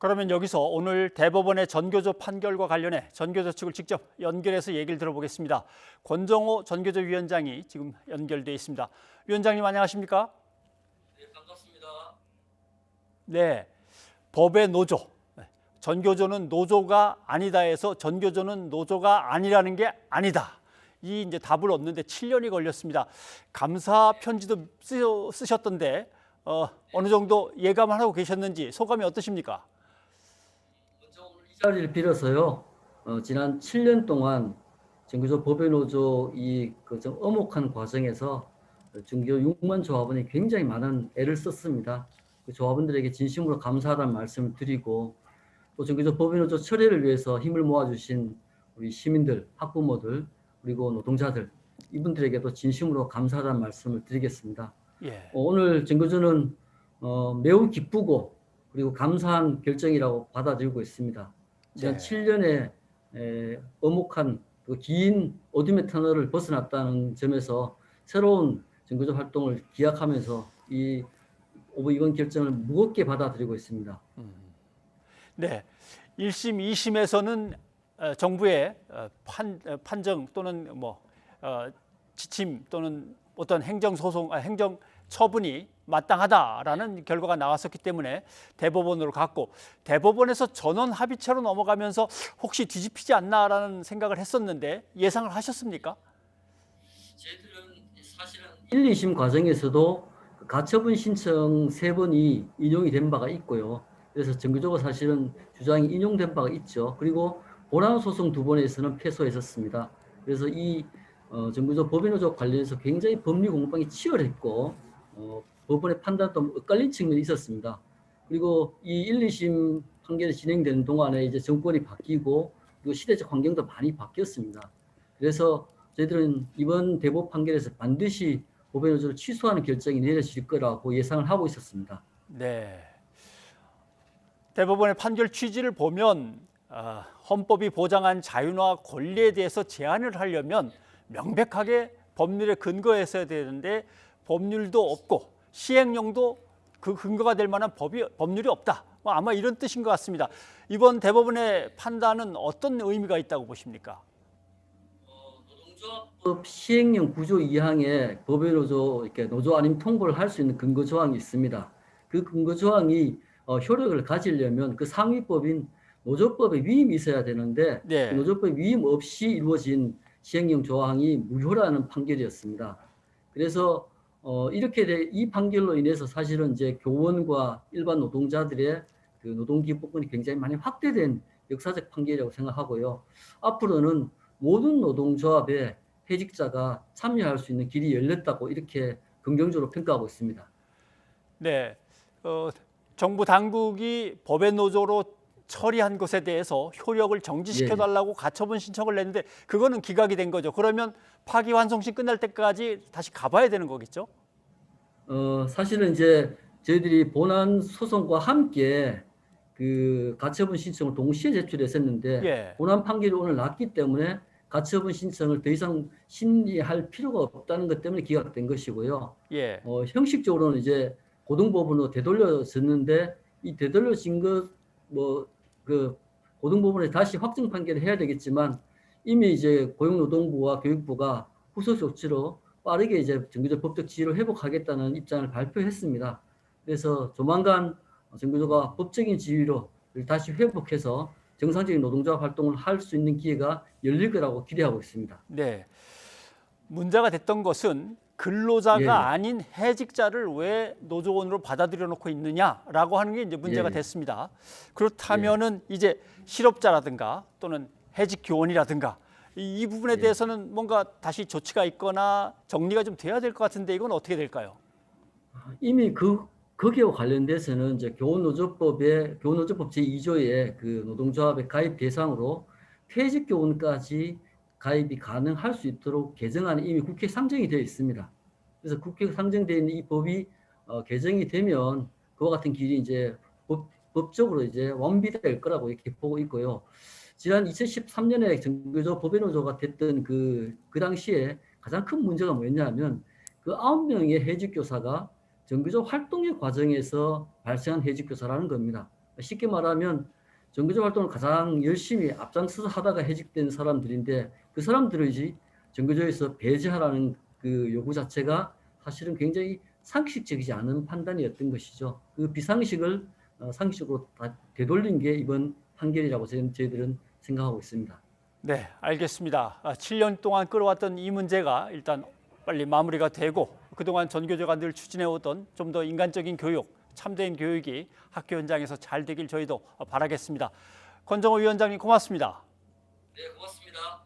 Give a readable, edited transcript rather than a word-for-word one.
그러면 여기서 오늘 대법원의 전교조 판결과 관련해 전교조 측을 직접 연결해서 얘기를 들어보겠습니다. 권정호 전교조 위원장이 지금 연결돼 있습니다. 위원장님 안녕하십니까? 네, 반갑습니다. 네, 법의 노조. 전교조는 노조가 아니다 해서 전교조는 노조가 아니라는 게 아니다. 이 이제 답을 얻는데 7년이 걸렸습니다. 감사 편지도 쓰셨던데 어느 정도 예감을 하고 계셨는지 소감이 어떠십니까? 먼저 오늘 이 자리를 빌어서요. 지난 7년 동안 전교조 법외노조 좀 엄혹한 과정에서 전교 6만 조합원이 굉장히 많은 애를 썼습니다. 그 조합원들에게 진심으로 감사하다는 말씀을 드리고 또 전교조 법외노조 철회를 위해서 힘을 모아주신 우리 시민들, 학부모들 그리고 노동자들 이분들에게도 진심으로 감사하다는 말씀을 드리겠습니다. 예. 오늘 전교조는 매우 기쁘고 그리고 감사한 결정이라고 받아들이고 있습니다. 지난 네. 7년의 엄혹한 긴 어둠의 터널을 벗어났다는 점에서 새로운 전교조 활동을 기약하면서 이번 결정을 무겁게 받아들이고 있습니다. 네, 1심, 2심에서는 정부의 판정 또는 지침 또는 어떤 행정 처분이 마땅하다라는 결과가 나왔었기 때문에 대법원으로 갔고 대법원에서 전원 합의체로 넘어가면서 혹시 뒤집히지 않나라는 생각을 했었는데 예상을 하셨습니까? 저희들은 사실은 1, 2심 과정에서도 가처분 신청 3번이 인용이 된 바가 있고요. 그래서 정규적으로 사실은 주장이 인용된 바가 있죠. 그리고 본안 소송 2번에서는 패소했었습니다. 그래서 정규적 법인노조 관련해서 굉장히 법리 공방이 치열했고 법원의 판단도 엇갈린 측면이 있었습니다. 그리고 이 1, 2심 판결이 진행되는 동안에 이제 정권이 바뀌고 그리고 시대적 환경도 많이 바뀌었습니다. 그래서 저희들은 이번 대법 판결에서 반드시 법외노조를 취소하는 결정이 내려질 거라고 예상을 하고 있었습니다. 네. 대법원의 판결 취지를 보면 헌법이 보장한 자유나 권리에 대해서 제한을 하려면 명백하게 법률에 근거했어야 되는데 법률도 없고 시행령도 그 근거가 될 만한 법률이 없다. 아마 이런 뜻인 것 같습니다. 이번 대법원의 판단은 어떤 의미가 있다고 보십니까? 노동조합법 시행령 9조 2항에 법외노조 이렇게 노조 아님 통보를 할 수 있는 근거 조항이 있습니다. 그 근거 조항이 효력을 가지려면 그 상위법인 노조법의 위임이 있어야 되는데 네. 그 노조법 위임 없이 이루어진 시행령 조항이 무효라는 판결이었습니다. 그래서 이 판결로 인해서 사실은 이제 교원과 일반 노동자들의 그 노동기본권이 굉장히 많이 확대된 역사적 판결이라고 생각하고요. 앞으로는 모든 노동조합에 해직자가 참여할 수 있는 길이 열렸다고 이렇게 긍정적으로 평가하고 있습니다. 네, 정부 당국이 법의 노조로 처리한 것에 대해서 효력을 정지시켜달라고 가처분 신청을 냈는데 그거는 기각이 된 거죠. 그러면 파기환송심 끝날 때까지 다시 가봐야 되는 거겠죠? 사실은 이제 저희들이 본안 소송과 함께 그 가처분 신청을 동시에 제출했었는데 예. 본안 판결이 오늘 났기 때문에 가처분 신청을 더 이상 심리할 필요가 없다는 것 때문에 기각된 것이고요. 예. 형식적으로는 이제 고등법원으로 되돌려졌는데 이 되돌려진 그 고등법원에 다시 확정 판결을 해야 되겠지만 이미 이제 고용노동부와 교육부가 후속 조치로 빠르게 이제 정규적 법적 지위를 회복하겠다는 입장을 발표했습니다. 그래서 조만간 정규조가 법적인 지위로 다시 회복해서 정상적인 노동조합 활동을 할 수 있는 기회가 열릴 거라고 기대하고 있습니다. 네. 문제가 됐던 것은 근로자가 예. 아닌 해직자를 왜 노조원으로 받아들여 놓고 있느냐라고 하는 게 이제 문제가 예. 됐습니다. 그렇다면은 이제 실업자라든가 또는 해직 교원이라든가 이 부분에 대해서는 뭔가 다시 조치가 있거나 정리가 좀 돼야 될 것 같은데 이건 어떻게 될까요? 이미 거기와 관련돼서는 이제 교원노조법 제2조의 그 노동조합의 가입 대상으로 퇴직 교원까지 가입이 가능할 수 있도록 개정안이 이미 국회에 상정이 되어 있습니다. 그래서 국회에 상정되어 있는 이 법이 개정이 되면 그와 같은 길이 이제 법적으로 이제 완비될 거라고 이렇게 보고 있고요. 지난 2013년에 정규조 법외노조가 됐던 그 당시에 가장 큰 문제가 뭐였냐면 그 9명의 해직교사가 정규조 활동의 과정에서 발생한 해직교사라는 겁니다. 쉽게 말하면 정규직 활동을 가장 열심히 앞장서서 하다가 해직된 사람들인데 그 사람들의 정규직에서 배제하라는 그 요구 자체가 사실은 굉장히 상식적이지 않은 판단이었던 것이죠. 그 비상식을 상식적으로 다 되돌린 게 이번 판결이라고 저희들은 생각하고 있습니다. 네, 알겠습니다. 7년 동안 끌어왔던 이 문제가 일단 빨리 마무리가 되고 그동안 전교조가 늘 추진해오던 좀 더 인간적인 교육, 참된 교육이 학교 현장에서 잘 되길 저희도 바라겠습니다. 권정호 위원장님 고맙습니다. 네, 고맙습니다.